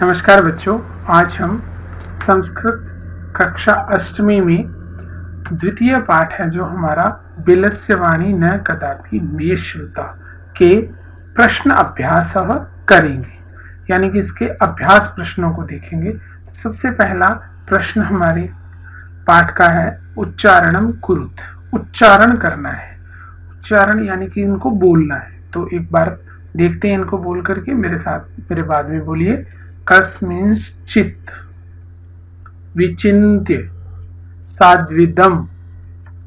नमस्कार बच्चों, आज हम संस्कृत कक्षा अष्टमी में द्वितीय पाठ है जो हमारा बिलस्य वाणी न कदापि निश्रुता के प्रश्न अभ्यास करेंगे, यानी कि इसके अभ्यास प्रश्नों को देखेंगे। तो सबसे पहला प्रश्न हमारे पाठ का है उच्चारणम कुरुत, उच्चारण करना है। उच्चारण यानी कि इनको बोलना है। तो एक बार देखते हैं इनको बोल करके, मेरे बाद में बोलिए। कस्मिंश्चित् विचिन्त्य साद्विदं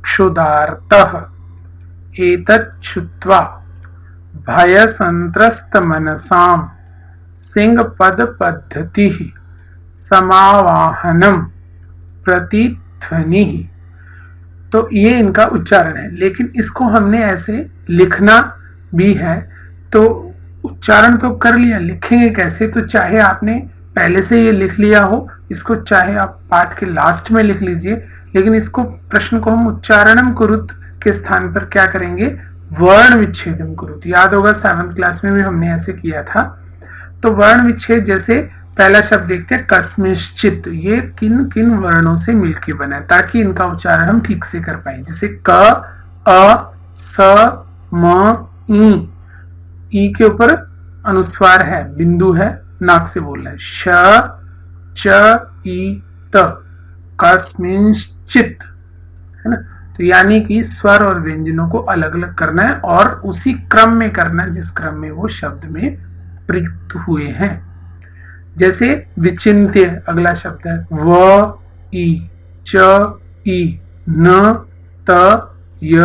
क्षुधार्तः एतत् श्रुत्वा भयसंत्रस्तमनसां सिंहपदपद्धतिः समावाहनं प्रतिध्वनिः। तो ये इनका उच्चारण है, लेकिन इसको हमने ऐसे लिखना भी है। तो उच्चारण तो कर लिया, लिखेंगे कैसे? तो चाहे आपने पहले से ये लिख लिया हो, इसको चाहे आप पाठ के लास्ट में लिख लीजिए, लेकिन इसको प्रश्न को हम उच्चारणम कुरुत के स्थान पर क्या करेंगे? वर्ण विच्छेदम कुरुत। याद होगा 7th क्लास में भी हमने ऐसे किया था। तो वर्ण विच्छेद, जैसे पहला शब्द देखते हैं कस्मिंश्चित्, ये किन किन वर्णों से मिलकर बना है, ताकि इनका उच्चारण हम ठीक से कर पाए। जैसे क, अ, स, म, ई के ऊपर अनुस्वार है, बिंदु है, नाक से बोलना है। श, च, ई, त, कस्मिंश्चित्, है ना। तो यानी कि स्वर और व्यंजनों को अलग अलग करना है और उसी क्रम में करना है जिस क्रम में वो शब्द में प्रयुक्त हुए हैं। जैसे विचिन्त्य, अगला शब्द है व, ई, च, ई, न, त, य,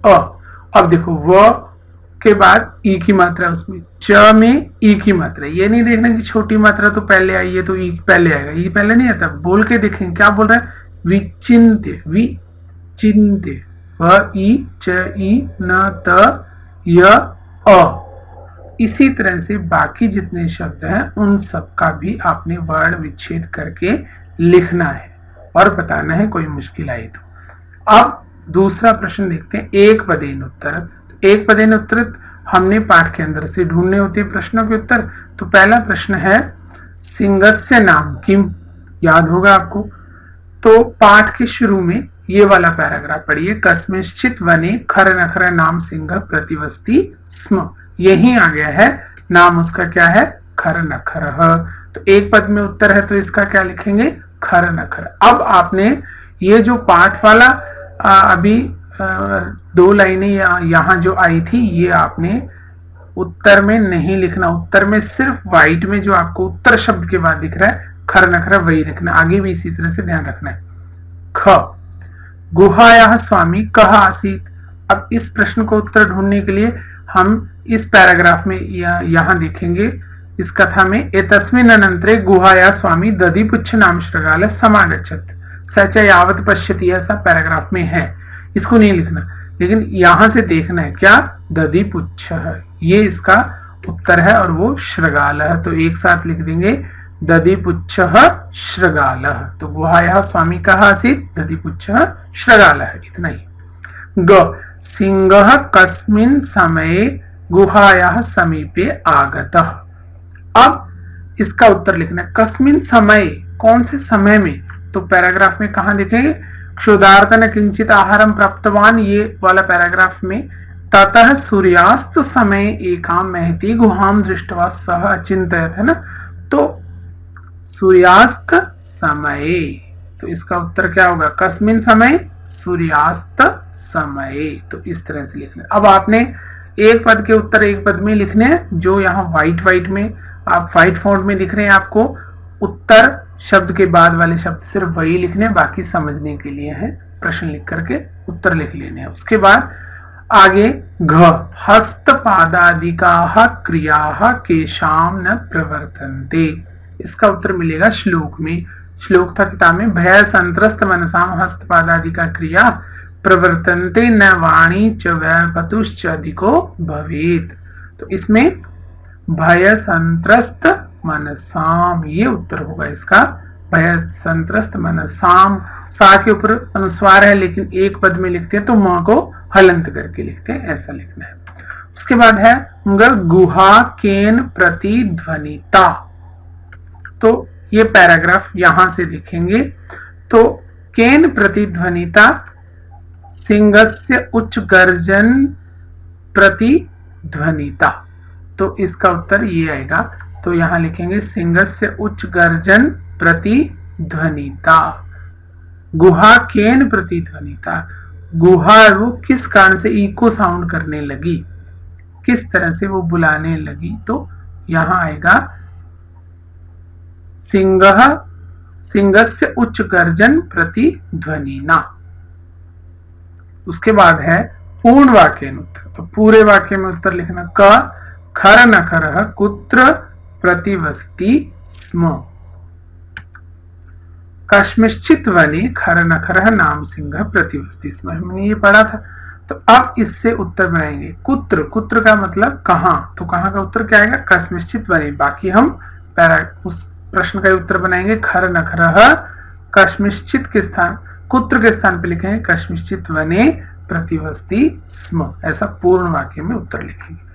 अ। अब देखो व के बाद ई की मात्रा, उसमें च में ई की मात्रा। ये नहीं देखना कि छोटी मात्रा तो पहले आई है तो ई पहले आएगा, ई पहले नहीं आता। बोल के देखेंगे क्या बोल रहा है। विचिन्त्य, विचिन्त्य, व, ई, च, ई, न, त, य, अ। इसी तरह से बाकी जितने शब्द हैं उन सब का भी आपने वर्ण विच्छेद करके लिखना है और बताना है, कोई मुश्किल आई तो। अब दूसरा प्रश्न देखते हैं, एक पदेन उत्तर। एक पदेन उत्तर हमने पाठ के अंदर से ढूंढने होते हैं प्रश्नों के उत्तर। तो पहला प्रश्न है सिंहस्य नाम किम, याद होगा आपको। तो पाठ के शुरू में ये वाला पैराग्राफ पढ़िए। कस्मिंश्चित् वने खर नखर नाम सिंह प्रतिवस्ति स्म। यही आ गया है, नाम उसका क्या है? खर नखर। तो एक पद में उत्तर है तो इसका क्या लिखेंगे? खर नखर। अब आपने ये जो पाठ वाला अभी 2 लाइनें यहाँ जो आई थी, ये आपने उत्तर में नहीं लिखना। उत्तर में सिर्फ व्हाइट में जो आपको उत्तर शब्द के बाद दिख रहा है खर नखर, वही लिखना। आगे भी इसी तरह से ध्यान रखना है। ख, गुहायाः स्वामी कः आसीत्। अब इस प्रश्न को उत्तर ढूंढने के लिए हम इस पैराग्राफ में यहाँ देखेंगे, इस कथा में एतस्मिन् अनन्तरे गुहायाः स्वामी दधिपुच्छ नाम शृगालः समागच्छत् स च यावत् पश्यति, ऐसा पैराग्राफ में है। इसको नहीं लिखना, लेकिन यहां से देखना है क्या? दधिपुच्छ, ये इसका उत्तर है और वो शृगाल है। तो एक साथ लिख देंगे दधिपुच्छ शृगाल। तो गुहायाः स्वामी कः आसीत्? दधिपुच्छ शृगाल, इतना ही। ग, सिंहः कस्मिन् समये गुहायाः समीपे आगतः। अब इसका उत्तर लिखना है। कस्मिन् समय, कौन से समय में? तो पैराग्राफ में कहां देखेंगे? क्षुधार्तन किंचित आहारम प्राप्तवान, ये वाला पैराग्राफ में। ततः सूर्यास्त समय एकाम महती गुहाम दृष्टवा सह अचिंतयत, है ना। तो सूर्यास्त समय, तो इसका उत्तर क्या होगा? कस्मिन समय? सूर्यास्त समय। तो इस तरह से लिखना। अब आपने एक पद के उत्तर एक पद में लिखने हैं, जो यहाँ व्हाइट में आप व्हाइट फॉन्ट में दिख रहे हैं आपको। उत्तर शब्द के बाद वाले शब्द सिर्फ वही लिखने, बाकी समझने के लिए है। प्रश्न लिख करके उत्तर लिख लेने हैं। उसके बाद आगे घ, हस्तपादादिकाः क्रियाः केशाम न प्रवर्तन्ते। इसका उत्तर मिलेगा श्लोक में। श्लोक था किताब में, भय संत्रस्त मनसाम हस्तपादादिका क्रिया प्रवर्तन्ते न वाणी च वैपतुश्च अधिको भवेत्। तो इसमें भय संत्रस्त मनसाम, ये उत्तर होगा इसका। भय संत्रस्त मनसाम, सा के ऊपर अनुस्वार है लेकिन एक पद में लिखते हैं तो म को हलंत करके लिखते हैं, ऐसा लिखना है। उसके बाद है गुहा केन प्रतिध्वनिता। तो ये पैराग्राफ यहां से लिखेंगे। तो केन प्रतिध्वनिता सिंहस्य उच्च गर्जन प्रतिध्वनिता, तो इसका उत्तर ये आएगा। तो यहां लिखेंगे सिंहस्य उच्च गर्जन प्रतिध्वनिता। गुहा केन प्रतिध्वनिता, गुहा वो किस कारण से इको साउंड करने लगी, किस तरह से वो बुलाने लगी, तो यहां आएगा सिंहस्य उच्च गर्जन प्रतिध्वनिना। उसके बाद है पूर्ण वाक्य उत्तर। तो पूरे वाक्य में उत्तर लिखना, क खर नखरः कुत्र प्रतिवसति स्म, कस्मिंश्चित् वने खर नखरः नाम सिंह प्रतिवसति स्म, हमने ये पढ़ा था। तो अब इससे उत्तर बनाएंगे। कुत्र, कुत्र का मतलब कहां, तो कहां का उत्तर क्या आएगा, कस्मिंश्चित् वने। बाकी हम उस प्रश्न का उत्तर बनाएंगे खर नखरः, कस्मिंश्चित् के स्थान, कुत्र के स्थान पे लिखेंगे कस्मिंश्चित् वने प्रतिवसति स्म, ऐसा पूर्ण वाक्य में उत्तर लिखेंगे।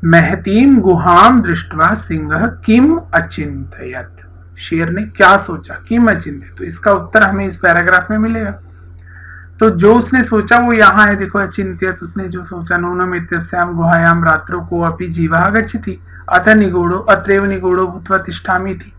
महतीं गुहां दृष्ट्वा सिंह किम अचिंतयत, शेर ने क्या सोचा, किम अचिंतयत, तो इसका उत्तर हमें इस पैराग्राफ में मिलेगा। तो जो उसने सोचा वो यहाँ है, देखो अचिंत्यत, उसने जो सोचा, नूनम इत्यस्याम गुहायाम रात्रौ कोऽपि जीवः गच्छति अतः निगूढ़ो अत्रैव निगूढ़ो भूत्वा तिष्ठामि थी।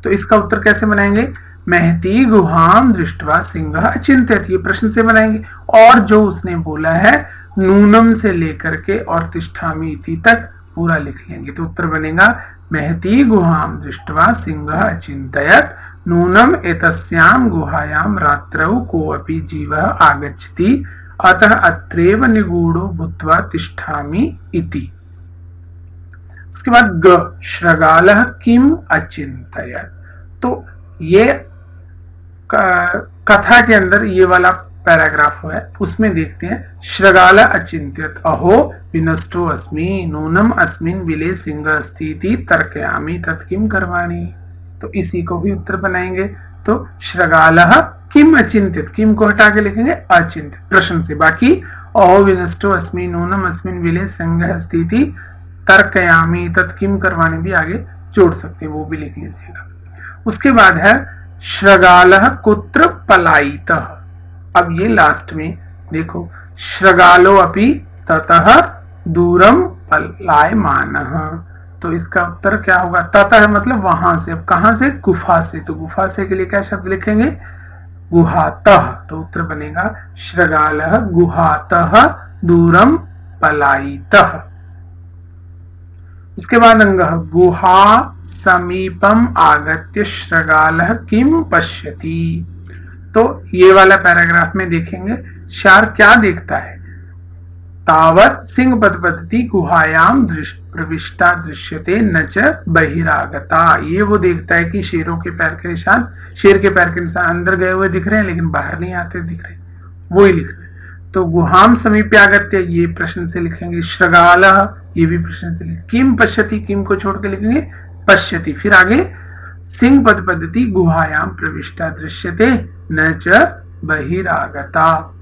तो इसका उत्तर कैसे बनाएंगे, महती गुहाम दृष्ट्वा सिंह अचिंत्यत, ये प्रश्न से बनाएंगे। और जो उसने बोला है नूनम से लेकर के और तिष्ठामि थी तक पूरा लिख लेंगे। तो उत्तर बनेगा महती गुहाम दृष्ट्वा सिंह अचिंतयत नूनम एतस्याम गुहायाम रात्रौ कोऽपि जीवः आगच्छति अतः अत्रैव निगूढ़ो भूत्वा तिष्ठामि इति। उसके बाद ग श्रगालः किम अचिंतयत, तो ये कथा के अंदर ये वाला पैराग्राफ है, उसमें देखते हैं श्रगाल अचिंत्यत अहो विनष्टो अस्मि नूनम अस्मिन् विले सिंह अस्ति इति तर्कयामि तत्किम करवाणि, तो इसी को भी उत्तर बनाएंगे। तो श्रगालः किम अचिंत्यत, किम को हटा के लिखेंगे अचिंत्यत प्रश्न से। बाकी अहो विनष्टो अस्मि नूनम अस्मिन् विले सिंह अस्ति इति तर्कयामि तत्किम करवाणि भी आगे जोड़ सकते हैं, वो भी लिख लीजिएगा। उसके बाद है श्रगालः कुत्र पलायितः। अब ये लास्ट में देखो, श्रगालो अपि ततः दूरम पलायमानः, तो इसका उत्तर क्या होगा, ततः मतलब वहां से, अब कहां से, गुफा से, तो गुफा से के लिए क्या शब्द लिखेंगे, गुहातः, तो उत्तर बनेगा श्रगालः गुहातः दूरम पलायितः। उसके बाद अंग गुहा समीपम आगत्य श्रगालः किम पश्यति, तो ये वाला पैराग्राफ में देखेंगे शार्क क्या देखता है, तावत सिंह पदपद्धति गुहायाम प्रविष्टा दृश्यते न च बहिरागता, ये वो देखता है कि शेरों के पैर के निशान, शेर के पैर के निशान अंदर गए हुए दिख रहे हैं लेकिन बाहर नहीं आते दिख रहे, वो ही लिख रहे हैं। तो गुहाम समीपे आगत्य ये प्रश्न से लिखेंगे, श्रगालः ये भी प्रश्न से लिखेंगे, किम पश्यति, किम को छोड़ के लिखेंगे पश्यति, फिर आगे सिंह पद पद्धति गुहायाम प्रविष्टा दृश्यते न च बहिरागता।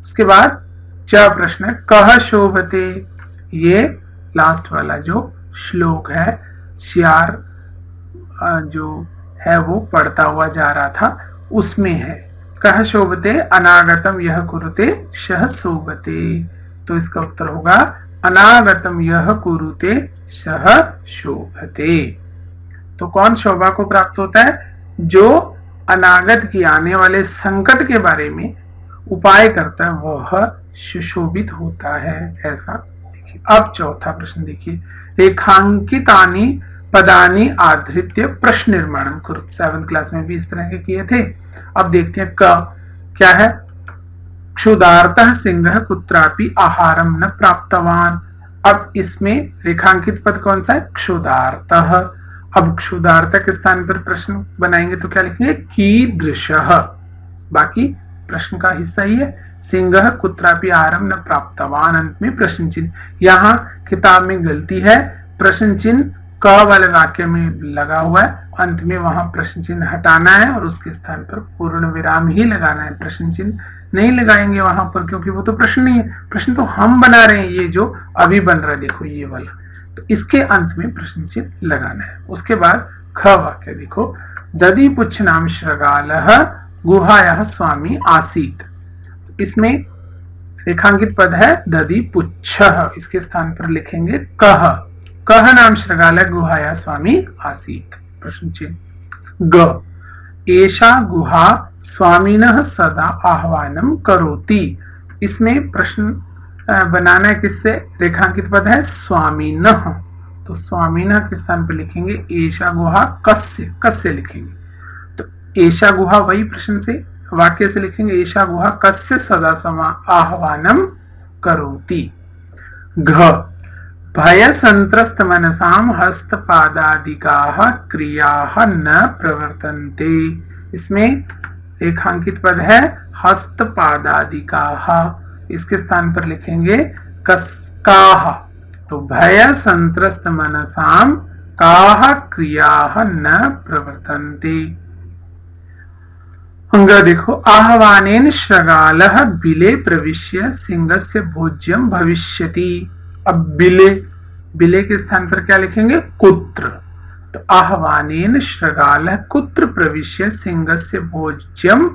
उसके बाद च प्रश्न कह शोभते, ये लास्ट वाला जो श्लोक है, शियार जो है वो पढ़ता हुआ जा रहा था, उसमें है कह शोभते अनागतम यह कुरुते शह शोभते, तो इसका उत्तर होगा अनागतम यह कुरुते शह शोभते। तो कौन शोभा को प्राप्त होता है, जो अनागत की आने वाले संकट के बारे में उपाय करता है वह सुशोभित होता है, ऐसा देखिए। अब चौथा प्रश्न देखिए, रेखांकितानि पदानि आधृत्य प्रश्न निर्माण कुरुत, 7th क्लास में भी इस तरह के किए थे। अब देखते हैं क क्या है, क्षुधार्तः सिंह कुत्रापि आहारम न प्राप्तवान। अब इसमें रेखांकित पद कौन सा है, क्षुधार्तः। अब क्षुधार्तः के स्थान पर प्रश्न बनाएंगे तो क्या लिखेंगे, कीदृशः, बाकी प्रश्न का हिस्सा ही है, सिंह कुत्रापि आहारम न प्राप्तवान, अंत में प्रश्न चिन्ह। यहाँ किताब में गलती है, प्रश्न चिन्ह क वाले वाक्य में लगा हुआ है, अंत में वहां प्रश्न चिन्ह हटाना है और उसके स्थान पर पूर्ण विराम ही लगाना है, प्रश्न चिन्ह नहीं लगाएंगे वहां पर, क्योंकि वो तो प्रश्न नहीं है, प्रश्न तो हम बना रहे हैं, ये जो अभी बन रहा है देखो ये वाला, तो इसके अंत में प्रश्न चिन्ह लगाना है। उसके बाद ख वाक्य देखो, दधिपुच्छनाम शृगालः गुहायाः स्वामी आसीत्। इसमें रेखांकित पद है दधिपुच्छः, इसके स्थान पर लिखेंगे कह। कह नाम शृगालः गुहायाः स्वामी आसीत्। प्रश्न चिन्ह। ग, एषा गुहा स्वामिनः सदा आह्वानं करोति। इसमें प्रश्न बनाना है किससे? रेखांकित पद है स्वामिनः, तो स्वामिनः के स्थान पर लिखेंगे एषा गुहा कस्य, कस्य लिखेंगे, तो एषा गुहा वही प्रश्न से वाक्य से लिखेंगे एषा गुहा कस्य सदा समा आह्वानं करोति। घ, भय संत्रस्त मनसाम हस्तपादादिकाः क्रियाः न प्रवर्तन्ते। इसमें रेखांकित पद है हस्तपादादिकाः, इसके स्थान पर लिखेंगे काः, तो भय संत्रस्त मनसाम काः क्रियाः न प्रवर्तन्ते। अंग देखो, आह्वानेन शृगालः बिले प्रविश्य सिंहस्य भोज्यं भविष्यति। अब बिले, बिले के स्थान पर क्या लिखेंगे? कुत्र, तो आह्वानेन शृगालः कुत्र प्रविश्य सिंहस्य भोज्यं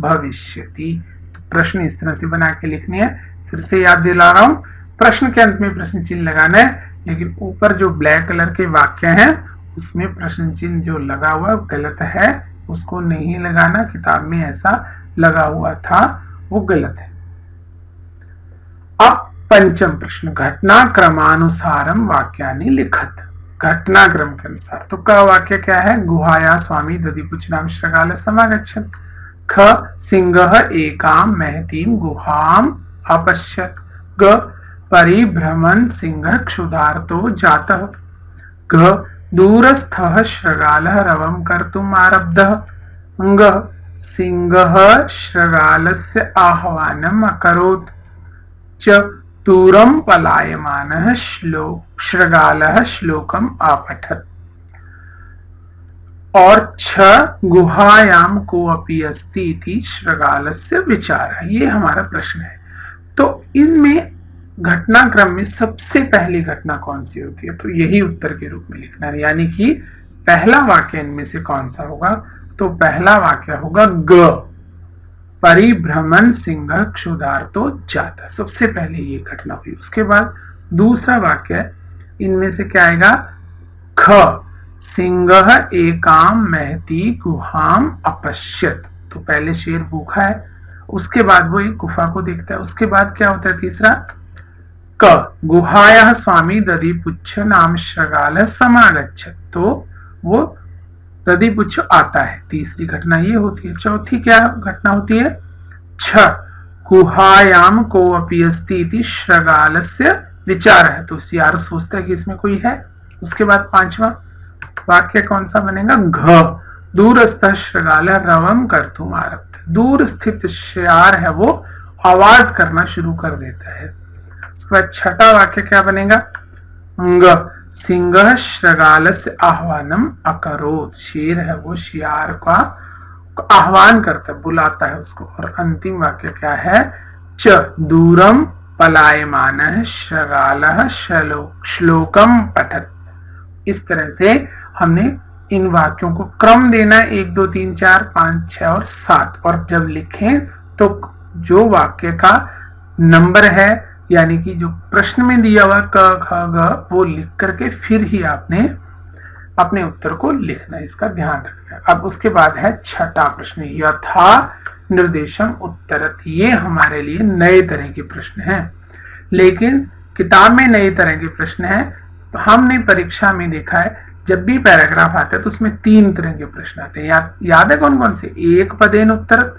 भविष्यति। तो प्रश्न इस तरह से बना के लिखनी है। फिर से याद दिला रहा हूं, प्रश्न के अंत में प्रश्न चिन्ह लगाना है, लेकिन ऊपर जो ब्लैक कलर के वाक्य हैं उसमें प्रश्न चिन्ह जो लगा हुआ गलत है, उसको नहीं लगाना। किताब में ऐसा लगा हुआ था, वो गलत है। अब पंचम प्रश्न, घटनाक्रमानुसारम वाक्यानि लिखत। घटनाक्रम के अनुसार, तो क वाक्य क्या है? गुहाया स्वामी दधिपुच्छनाम शृगालः समागच्छत्। ख, सिंहः एकां महतीं गुहाम् अपश्यत्। ग, परिभ्रमन् सिंहः क्षुधार्तो जातः। घ, दूरस्थः शृगालः रवं कर्तुम् आरब्धः। अंग, सिंहः शृगालस्य आह्वानम् अकरोत्। च, दूरं पलायमानः शृगालः श्लोकम् अपठत्। और छ, गुहायां कोऽपि अस्ति इति शृगालस्य विचारः। ये हमारा प्रश्न है। तो इनमें घटनाक्रम में सबसे पहली घटना कौन सी होती है? तो यही उत्तर के रूप में लिखना है, यानी कि पहला वाक्य इनमें से कौन सा होगा? तो पहला वाक्य होगा ग, परिभ्रमण सिंह क्षुधार्तो जाता। सबसे पहले ये घटना हुई। उसके बाद दूसरा वाक्य इनमें से क्या आएगा? ख, सिंह एकाम महती गुहाम अपश्यत। तो पहले शेर भूखा है, उसके बाद वो एक गुफा को देखता है। उसके बाद क्या होता है? तीसरा क, गुहाया स्वामी दधिपुच्छ नाम शृगालः समागच्छत्। तो वो दधिपुच्छ आता है। तीसरी घटना ये होती है। चौथी क्या घटना होती है? छ, गुहायाम कोऽपि अस्ति इति शृगालस्य विचारः। तो सियार सोचता है कि इसमें कोई है। उसके बाद पांचवा वाक्य कौन सा बनेगा? घ, दूरस्थ शृगालः रवं कर्तुम् आरब्धः। दूर स्थित शियार है वो आवाज करना शुरू कर देता है। उसके बाद छठा वाक्य क्या बनेगा? अंग, सिंह शृगालस्य आह्वानम अकरोत्। शेर है वो शियार का आह्वान करता है, बुलाता है उसको। और अंतिम वाक्य क्या है? च, दूरम पलायमानः शृगालः श्लोकम पठत्। इस तरह से हमने इन वाक्यों को क्रम देना है, 1 2 3 4 5 6 और 7। और जब लिखें तो जो वाक्य का नंबर है, यानी कि जो प्रश्न में दिया हुआ क ख ग, वो लिख करके फिर ही आपने अपने उत्तर को लिखना है। इसका ध्यान रखना है। अब उसके बाद है छठा प्रश्न, यथा निर्देशम उत्तरत। ये हमारे लिए नए तरह के प्रश्न हैं, लेकिन किताब में नए तरह के प्रश्न हैं। हमने परीक्षा में देखा है जब भी पैराग्राफ आता है तो उसमें 3 तरह के प्रश्न आते हैं। याद है कौन कौन से? एक पदेन उत्तरत,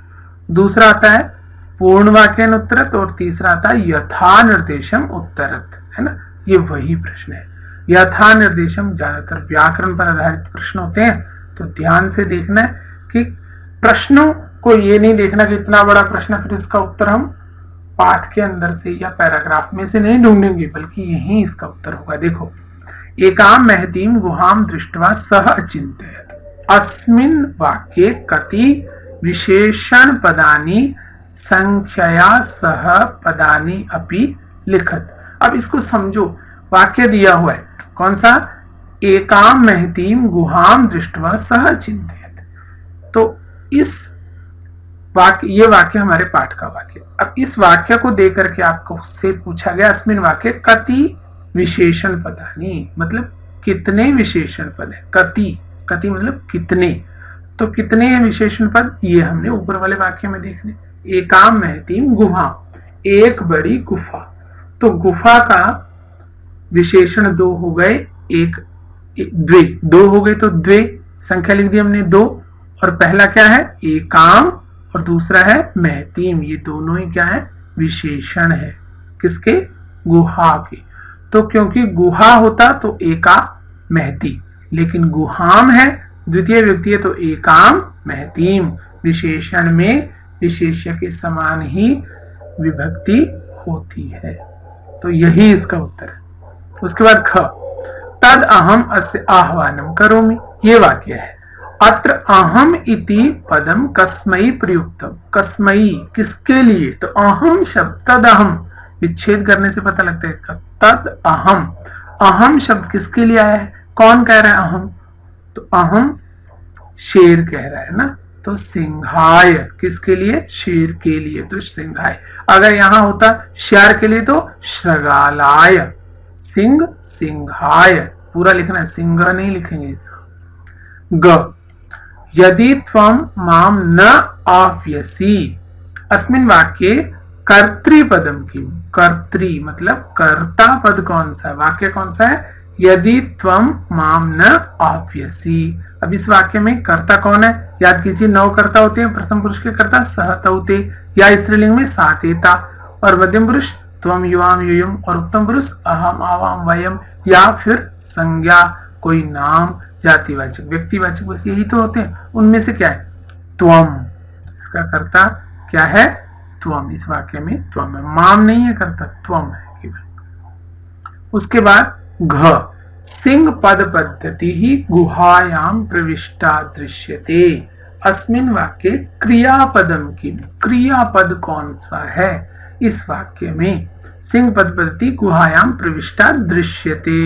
दूसरा आता है पूर्ण वाक्यन उत्तरत, और तीसरा आता है यथा निर्देशम उत्तरत, है ना? ये वही प्रश्न है। यथा निर्देशम ज्यादातर व्याकरण पर आधारित प्रश्न होते हैं, तो ध्यान से देखना है कि प्रश्नों को ये नहीं देखना कि इतना बड़ा प्रश्न फिर इसका उत्तर हम पाठ के अंदर से या पैराग्राफ में से नहीं ढूंढेंगे, बल्कि यही इसका उत्तर होगा। देखो, एकाम महतीम गुहाम दृष्ट्वा सह अचिंतयत्। अस्मिन् वाक्ये कति विशेषण पदानि संख्यया सह पदानि अपि लिखत। अब इसको समझो, वाक्य दिया हुआ है कौन सा? एकाम महतीम गुहाम दृष्टवा सह चिंतित। तो इस वाक्य, ये वाक्य हमारे पाठ का वाक्य। अब इस वाक्य को देकर के आपको से पूछा गया अस्मिन वाक्य कति विशेषण पदानि, मतलब कितने विशेषण पद है। कति, कति मतलब कितने, तो कितने विशेषण पद ये हमने ऊपर वाले वाक्य में देखने। एकाम महतीम गुहा, एक बड़ी गुफा, तो गुफा का विशेषण दो हो गए, एक द्वे, दो हो गए तो द्वे संख्या लिख दी हमने दो, और पहला क्या है एकाम और दूसरा है महतीम, ये दोनों ही क्या है विशेषण है किसके, गुहा के। तो क्योंकि गुहा होता तो एका महती, लेकिन गुहाम है द्वितीय व्यक्ति है तो एकाम महतीम, विशेषण में विशेष्य के समान ही विभक्ति होती है। तो यही इसका उत्तर है। उसके बाद ख, तद अहम अस्य आह्वानम करोमि, ये वाक्य है। अत्र अहम इति पदम कस्मै प्रयुक्तम, कस्मै किसके लिए, तो अहम शब्द तद अहम विच्छेद करने से पता लगता है इसका। तद अहम, अहम शब्द किसके लिए आया है, कौन कह रहा है अहम, तो अहम शेर कह रहा है ना, तो सिंहाय किसके लिए, शेर के लिए, तो सिंहाय। अगर यहां होता शेर के लिए तो श्रगालाय, सिंह सिंहाय पूरा लिखना है, सिंह नहीं लिखेंगे। ग, यदि त्वं माम न आप्यसि, अस्मिन् वाक्ये कर्तृपदम की, कर्तृ मतलब कर्ता पद कौन सा है, वाक्य कौन सा है, यदि त्वं माम न आप्यसि। अब इस वाक्य में कर्ता कौन है, याद कीजिए नौ कर्ता होते हैं, प्रथम पुरुष के कर्ता सहतौते या स्त्रीलिंग में सातेता, और मध्यम पुरुष त्वम युवाम युयम, और उत्तम पुरुष अहम आवाम वयम, या फिर संज्ञा कोई नाम जातिवाचक व्यक्तिवाचक बस यही तो होते हैं, उनमें से क्या है त्वम, इसका कर्ता क्या है त्वम, इस वाक्य में त्वम है, माम नहीं है कर्ता, त्वम है केवल। उसके बाद घ, सिंह पद पद्धति ही गुहायाम प्रविष्टा दृश्यते, अस्मिन् वाक्ये क्रियापदम की, क्रियापद कौन सा है इस वाक्य में, सिंह पद पद्धति गुहायाम प्रविष्टा दृश्यते।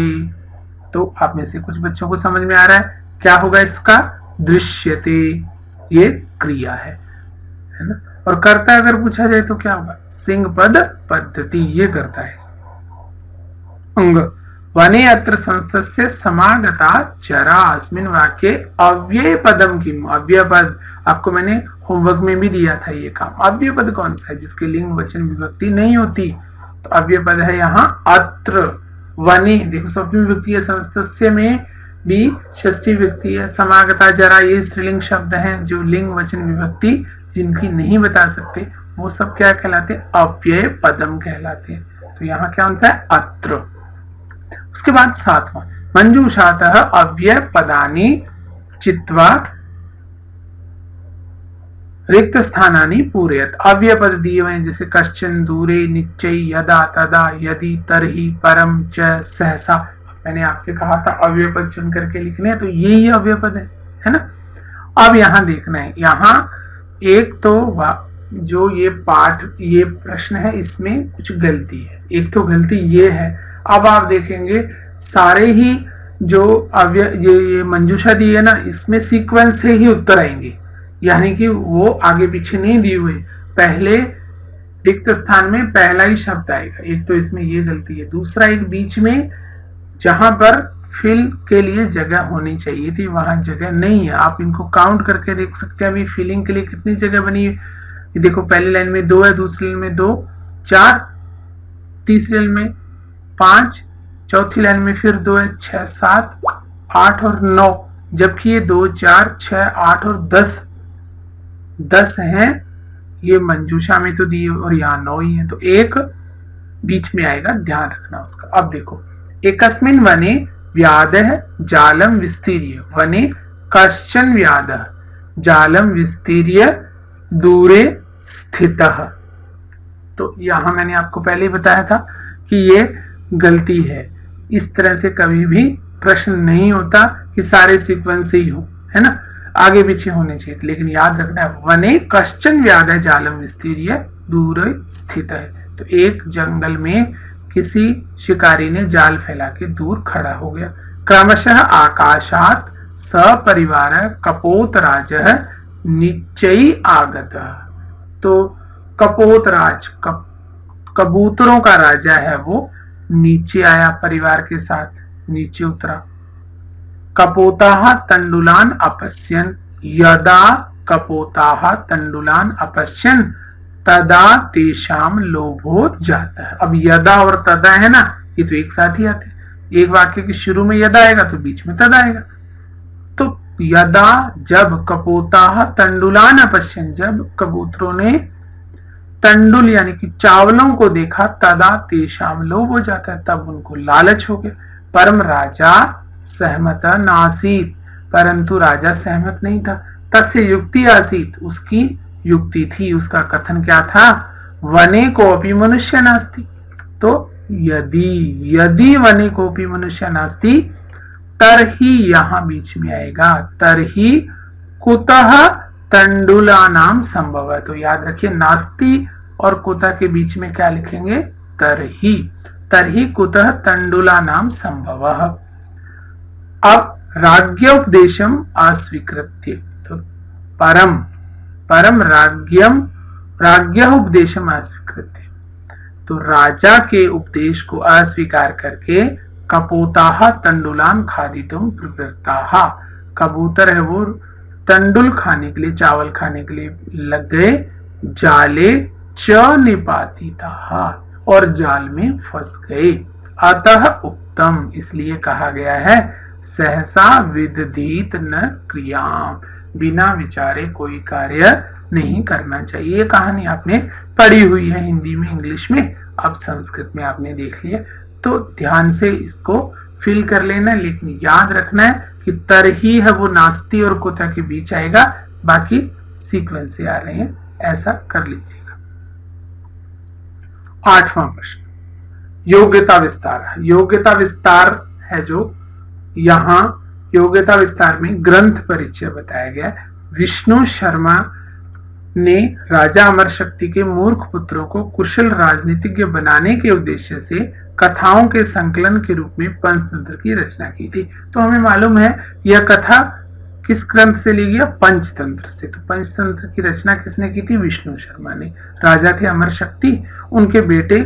तो आप में से कुछ बच्चों को समझ में आ रहा है क्या होगा इसका, दृश्यते ये क्रिया है ना, और कर्ता अगर पूछा जाए तो क्या होगा, सिंह पद पद्धति ये करता है। अंग, वने अत्र संस्थस्य समागता चरा, अस्मिन् वाक्ये अव्यय पदम किम, अव्यय पद आपको मैंने होमवर्क में भी दिया था ये काम। अव्यय पद कौन सा है जिसके लिंग वचन विभक्ति नहीं होती, तो अव्यय पद है यहाँ अत्र। वने देखो सप्तमी विभक्ति है, संस्थस्य में भी षष्ठी विभक्ति है, समागता जरा ये स्त्रीलिंग शब्द हैं जो लिंग वचन विभक्ति जिनकी नहीं बता सकते वो सब क्या कहलाते हैं, अव्यय पदम कहलाते हैं। तो यहाँ क्या आंसर है अत्र। उसके बाद सातवां, मंजूषातः अव्यय पदानि चित्वा रिक्त स्थानानि पूरयत, अव्यय पद दिए हुए हैं जैसे कश्चन, दूरे, निश्चय, यदा, तदा, यदि, तरहि, परम, च, सहसा। मैंने आपसे कहा था अव्यय पद चुन करके लिखने हैं, तो ये अव्यय पद है ना। अब यहां देखना है, यहां एक तो जो ये पाठ ये प्रश्न है इसमें कुछ गलती है, एक तो गलती ये है। अब आप देखेंगे सारे ही जो अव्यय ये मंजूषा दी है ना, इसमें सीक्वेंस से ही उत्तर आएंगे, यानी कि वो आगे पीछे नहीं दिए हुए, पहले रिक्त स्थान में पहला ही शब्द आएगा। एक तो इसमें ये गलती है। दूसरा, एक बीच में जहां पर फिल के लिए जगह होनी चाहिए थी वहां जगह नहीं है। आप इनको काउंट करके देख सकते हैं अभी फिलिंग के लिए कितनी जगह बनी है। देखो पहली लाइन में 2 है, दूसरी लाइन में 2, 4, तीसरी लाइन में 5, चौथी लाइन में फिर 2 है, 6, 7, 8 और 9, जबकि ये 2, 4, 6, 8 और 10 हैं। ये मंजूषा में तो दी और यहाँ 9 ही है, तो एक बीच में आएगा, ध्यान रखना उसका। अब देखो, एकस्मिन् वने व्याधः जालम विस्तीर्य, वने कश्चन व्याधः जालम विस्तीर्य दूरे स्थितः। तो यहां मैंने आपको पहले ही बताया था कि ये गलती है। इस तरह से कभी भी प्रश्न नहीं होता कि सारे सीक्वेंस ही हो, है ना, आगे पीछे होने चाहिए। लेकिन याद रखना है, वने कश्चन व्याधः जालम विस्तीर्य दूरे स्थित है। तो एक जंगल में किसी शिकारी ने जाल फैला के दूर खड़ा हो गया। क्रमशः आकाशात् सपरिवार कपोतराजः निश्चयी आगतः। तो कपोतराज कबूतरों का राजा है, वो नीचे आया परिवार के साथ, नीचे उतरा। कपोताः तंडुलान अपश्यन्, यदा कपोताः तंडुलान अपश्यन् तदा तेषाम लोभो जाता है। अब यदा और तदा है ना, ये तो एक साथ ही आते हैं। एक वाक्य के शुरू में यदा आएगा तो बीच में तदा आएगा। तो यदा जब कपोताः तंडुलान अपश्यन्, जब कबूतरों ने तंडुल यानी कि चावलों को देखा, तदा तेषाम लोभ हो जाता है, तब उनको लालच हो गया। परम राजा सहमत नासीत, परंतु राजा सहमत नहीं था। तस्य युक्ति आसीत, उसकी युक्ति थी, उसका कथन क्या था, वने कोपि मनुष्य नास्ति। तो यदि वने कोपि मनुष्य नास्ति, तरही यहां बीच में आएगा, तरही कुतः तंडुला नाम संभव है। तो याद रखिए नास्ति और कुतः के बीच में क्या लिखेंगे, तरही, तरही कुतः तंडुला नाम संभव। अब राज्योपदेशम अस्वीकृत्य, तो परम राज्य उपदेशम अस्वीकृत्य, तो राजा के उपदेश को अस्वीकार करके कपोताः तंडुलान खादितुम प्रवृत्ताः, कबूतर है वो तंडुल खाने के लिए, चावल खाने के लिए लग गए। जाले च निपातिताः, और जाल में फंस गए। अतः उत्तम, इसलिए कहा गया है सहसा विदधीत न क्रियाम, बिना विचारे कोई कार्य नहीं करना चाहिए। ये कहानी आपने पढ़ी हुई है हिंदी में, इंग्लिश में, अब संस्कृत में आपने देख लिया, तो ध्यान से इसको फिल कर लेना। लेकिन याद रखना है कि तरही है वो नास्ति और कुतः के बीच आएगा, बाकी सीक्वेंस से आ रहे हैं, ऐसा कर लीजिएगा। 8वां प्रश्न, योग्यता विस्तार। योग्यता विस्तार है जो यहाँ योग्यता विस्तार में ग्रंथ परिचय बताया गया। विष्णु शर्मा ने राजा अमर शक्ति के मूर्ख पुत्रों को कुशल राजनीतिज्ञ बनाने के उद्देश्य से कथाओं के संकलन के रूप में पंचतंत्र की रचना की थी। तो हमें मालूम है यह कथा किस ग्रंथ से ली गई, पंचतंत्र से। तो पंचतंत्र की रचना किसने की थी, विष्णु शर्मा ने। राजा थे अमर शक्ति, उनके बेटे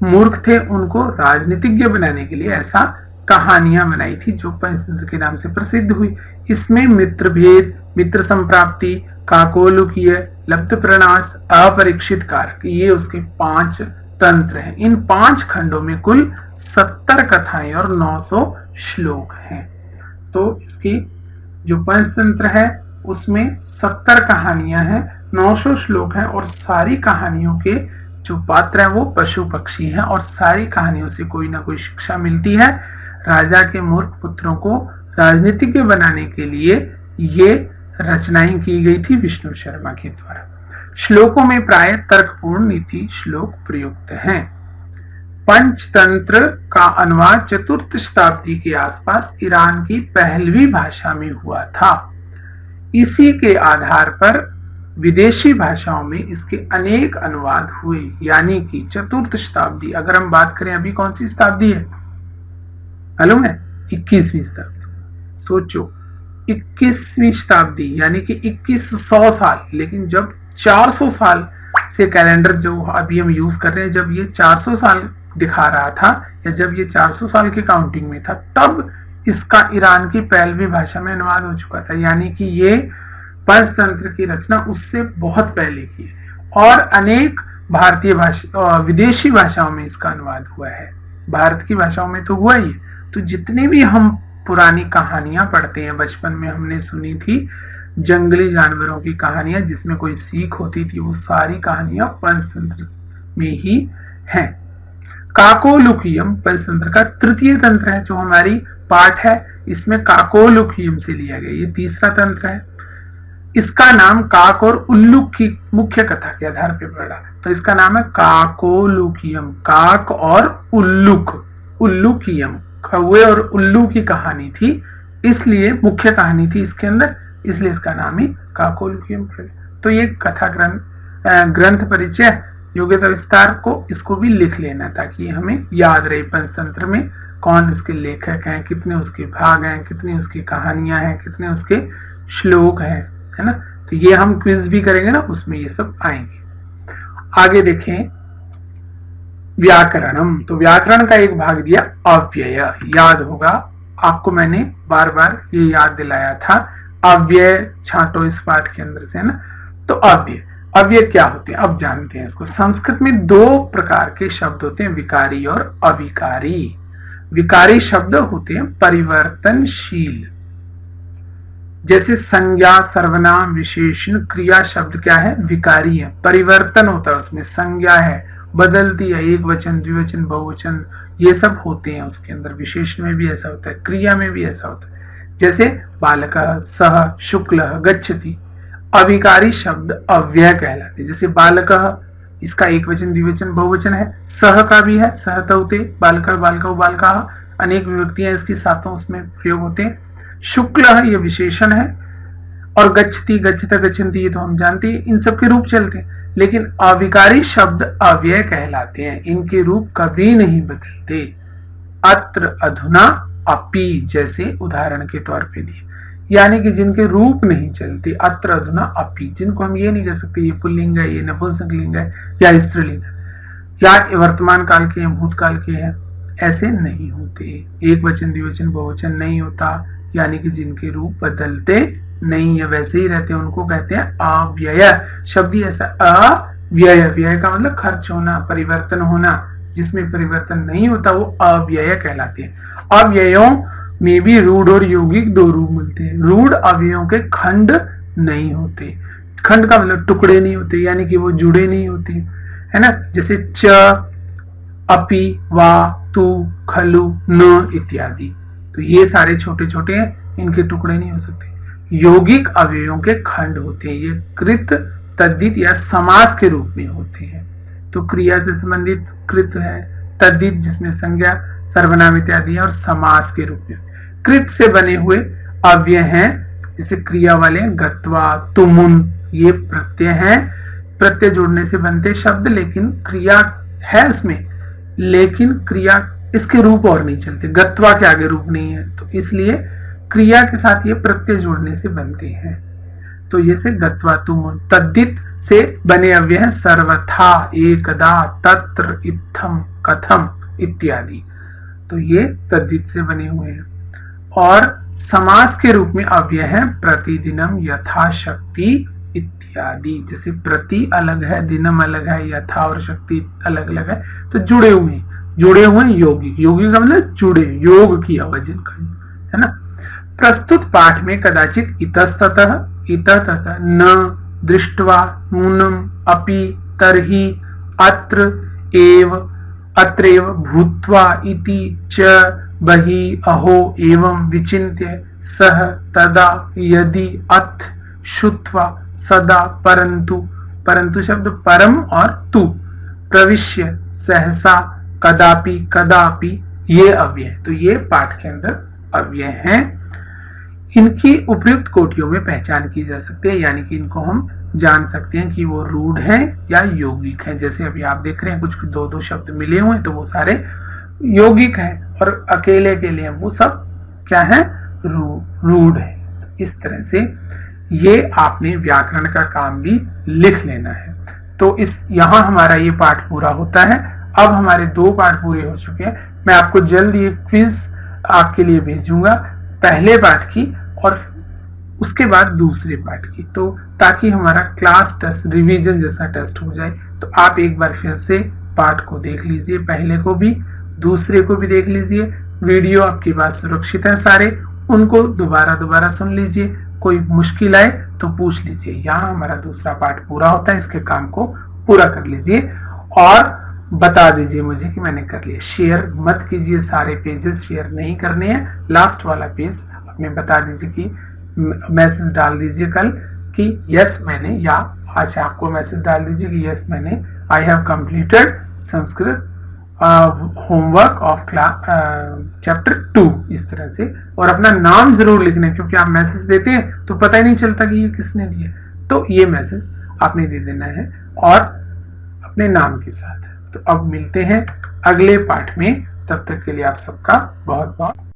मूर्ख थे, उनको राजनीतिज्ञ बनाने के लिए ऐसा कहानियां बनाई थी जो पंचतंत्र के नाम से प्रसिद्ध हुई। इसमें मित्र भेद, मित्र संप्राप्ति, काकोलुकीय, लब्ध प्रणास, अपरीक्षित कारक, ये उसके 5 तंत्र हैं। इन 5 खंडों में कुल 70 कथाएं और 900 श्लोक हैं। तो इसकी जो पंचतंत्र है उसमें 70 कहानियां हैं, 900 श्लोक हैं, और सारी कहानियों के जो पात्र हैं वो पशु पक्षी हैं, और सारी कहानियों से कोई ना कोई शिक्षा मिलती है। राजा के मूर्ख पुत्रों को राजनीतिज्ञ बनाने के लिए ये रचनाएं की गई थी विष्णु शर्मा के द्वारा। श्लोकों में प्राय तर्कपूर्ण नीति श्लोक प्रयुक्त हैं। पंचतंत्र का अनुवाद 4th शताब्दी के आसपास ईरान की पहलवी भाषा में हुआ था। इसी के आधार पर विदेशी भाषाओं में इसके अनेक अनुवाद हुए, यानी कि 4th शताब्दी। अगर हम बात करें अभी कौन सी शताब्दी है मालूम है, 21वीं शताब्दी। सोचो 21वीं शताब्दी यानी कि 2100 साल, लेकिन जब 400 साल से कैलेंडर जो अभी हम यूज कर रहे हैं, जब ये 400 साल दिखा रहा था, या जब ये 400 साल की काउंटिंग में था, तब इसका ईरान की पहलवी भाषा में अनुवाद हो चुका था। यानी कि ये पंचतंत्र की रचना उससे बहुत पहले की है, और अनेक भारतीय भाषा विदेशी भाषाओं में इसका अनुवाद हुआ है। भारत की भाषाओं में तो हुआ ही। तो जितने भी हम पुरानी कहानियां पढ़ते हैं, बचपन में हमने सुनी थी जंगली जानवरों की कहानियां जिसमें कोई सीख होती थी, वो सारी कहानियां पंचतंत्र में ही हैं। काकोलुकियम पंचतंत्र का 3य तंत्र है जो हमारी पाठ है, इसमें काकोलुकियम से लिया गया। ये 3रा तंत्र है। इसका नाम काक और उल्लूक की मुख्य कथा के आधार पर पड़ा, तो इसका नाम है काकोलुकियम, काक और उल्लूक, उल्लूकियम, कौवे और उल्लू की कहानी थी, इसलिए मुख्य कहानी थी इसके अंदर, इसलिए इसका नाम ही काकोलुकियम पड़ा। तो ये कथा ग्रंथ परिचय योग्यता विस्तार को इसको भी लिख लेना ताकि हमें याद रहे पंचतंत्र में कौन उसके लेखक हैं, कितने उसके भाग हैं, कितनी उसकी कहानियां हैं, कितने उसके श्लोक हैं, है ना। तो ये हम क्विज भी करेंगे ना, उसमें ये सब आएंगे। आगे देखें व्याकरणम। तो व्याकरण का एक भाग दिया अव्यय। याद होगा आपको, मैंने बार बार ये याद दिलाया था, अव्यय छांटो इस पाठ के अंदर से, है ना। तो अव्यय, अव्यय क्या होते हैं अब जानते हैं इसको। संस्कृत में दो प्रकार के शब्द होते हैं, विकारी और अविकारी। विकारी शब्द होते हैं परिवर्तनशील, जैसे संज्ञा, सर्वनाम, विशेषण, क्रिया शब्द क्या है, विकारी है, परिवर्तन होता है उसमें, संज्ञा है, बदलती है, एक वचन, द्विवचन, बहुवचन, ये सब होते हैं उसके अंदर। विशेषण में भी ऐसा होता है, क्रिया में भी ऐसा होता है, जैसे बालकः, सः, शुक्लः, गच्छति। अविकारी शब्द अव्यय कहलाते, जैसे बालकः, इसका एक वचन, द्विवचन, बहुवचन है, सह का भी है, सह तौते, बालकः, बालकौ, बालकाः, अनेक विभक्तियां इसकी सातों उसमें प्रयोग होते हैं। शुक्ल ये विशेषण है, और गच्छति, गच्छता, गच्छन्ति ये तो हम जानते हैं, इन सब के रूप चलते हैं। लेकिन अविकारी शब्द अव्यय कहलाते हैं, इनके रूप कभी नहीं बदलते। अत्र, अधुना, अपि जैसे उदाहरण के तौर पे दिए, यानी कि जिनके रूप नहीं चलते। अत्र, अधुना, अपि, जिनको हम ये नहीं कह सकते ये पुल्लिंग है, ये नपुंसकलिंग है या स्त्रीलिंग है, या वर्तमान काल के हैं, भूतकाल के हैं, ऐसे नहीं होते। एक वचन, द्विवचन, बहुवचन नहीं होता, यानी कि जिनके रूप बदलते नहीं है, वैसे ही रहते हैं, उनको कहते हैं अव्यय। शब्द ही ऐसा अव्यय, व्यय का मतलब खर्च होना, परिवर्तन होना, जिसमें परिवर्तन नहीं होता वो अव्यय कहलाते हैं। अव्ययों में भी रूढ़ और यौगिक दो रूप मिलते हैं। रूढ़ अव्ययों के खंड नहीं होते, खंड का मतलब टुकड़े नहीं होते, यानी कि वो जुड़े नहीं होते, है ना। जैसे च, अपि, वा, तु, खलु, न इत्यादि। तो ये सारे छोटे छोटे हैं, इनके टुकड़े नहीं हो सकते। यौगिक अवयवों के खंड होते हैं, ये कृत, तद्धित या समास के रूप में होते हैं। तो क्रिया से संबंधित कृत है, तद्धित जिसमें संज्ञा, सर्वनाम इत्यादि है, और समास के रूप में। कृत से बने हुए अव्यय हैं, जैसे क्रिया वाले गत्वा, तुमुन, ये प्रत्यय हैं, प्रत्यय जोड़ने से बनते शब्द, लेकिन क्रिया है उसमें, लेकिन क्रिया इसके रूप और नहीं चलते, गत्वा के आगे रूप नहीं है, तो इसलिए क्रिया के साथ ये प्रत्यय जोड़ने से बनते हैं। तो ये से गत्वा, तुम। तद्धित से बने अव्यय हैं सर्वथा, एकदा, तत्र, इत्थम, कथम इत्यादि। तो ये तद्धित से बने हुए हैं। और समास के रूप में अव्यय हैं प्रतिदिनम, यथाशक्ति इत्यादि। जैसे प्रति अलग है, दिनम अलग है, यथा और शक्ति अलग अलग है, तो जुड़े हुए यौगिक। यौगिक का मतलब जुड़े, योग किया हुआ जिनका, है ना। प्रस्तुत पाठ में कदाचित इतस्ततः, इतस्ततः, न, दृष्ट्वा, नूनम, अपि, तर्हि, अत्र, एव, अत्रैव, भूत्वा, इति, च, बहि, अहो, एवं, विचिन्त्य, सह, तदा, यदि, अथ, श्रुत्वा, सदा, परंतु, परंतु शब्द परम और तु, प्रविश्य, सहसा, कदापि, कदापि, ये अव्यय। तो ये पाठ के अंदर अव्यय हैं। इनकी उपयुक्त कोटियों में पहचान की जा सकती है, यानी कि इनको हम जान सकते हैं कि वो रूढ़ हैं या यौगिक हैं। जैसे अभी आप देख रहे हैं कुछ दो दो शब्द मिले हुए हैं, तो वो सारे यौगिक हैं, और अकेले के लिए वो सब क्या है, रूढ़ है। इस तरह से ये आपने व्याकरण का काम भी लिख लेना है। तो इस यहाँ हमारा ये पाठ पूरा होता है। अब हमारे 2 पाठ पूरे हो चुके हैं। मैं आपको जल्द ये क्विज आपके लिए भेजूंगा, पहले पाठ की और उसके बाद दूसरे पाठ की, तो ताकि हमारा क्लास टेस्ट, रिवीजन जैसा टेस्ट हो जाए। तो आप एक बार फिर से पाठ को देख लीजिए, पहले को भी, दूसरे को भी देख लीजिए। वीडियो आपके पास सुरक्षित है सारे, उनको दोबारा सुन लीजिए। कोई मुश्किल आए तो पूछ लीजिए। यहाँ हमारा दूसरा पाठ पूरा होता है, इसके काम को पूरा कर लीजिए और बता दीजिए मुझे कि मैंने कर लिया। शेयर मत कीजिए, सारे पेजेस शेयर नहीं करने हैं। लास्ट वाला पेज अपने बता दीजिए कि मैसेज डाल दीजिए कल कि यस मैंने, या आज आपको मैसेज डाल दीजिए कि यस मैंने, I have completed Sanskrit homework of chapter 2, इस तरह से। और अपना नाम जरूर लिखना, क्योंकि आप मैसेज देते हैं तो पता ही नहीं चलता कि ये किसने दिया, तो ये मैसेज आपने दे देना है और अपने नाम के साथ। तो अब मिलते हैं अगले पाठ में। तब तक के लिए आप सबका बहुत बहुत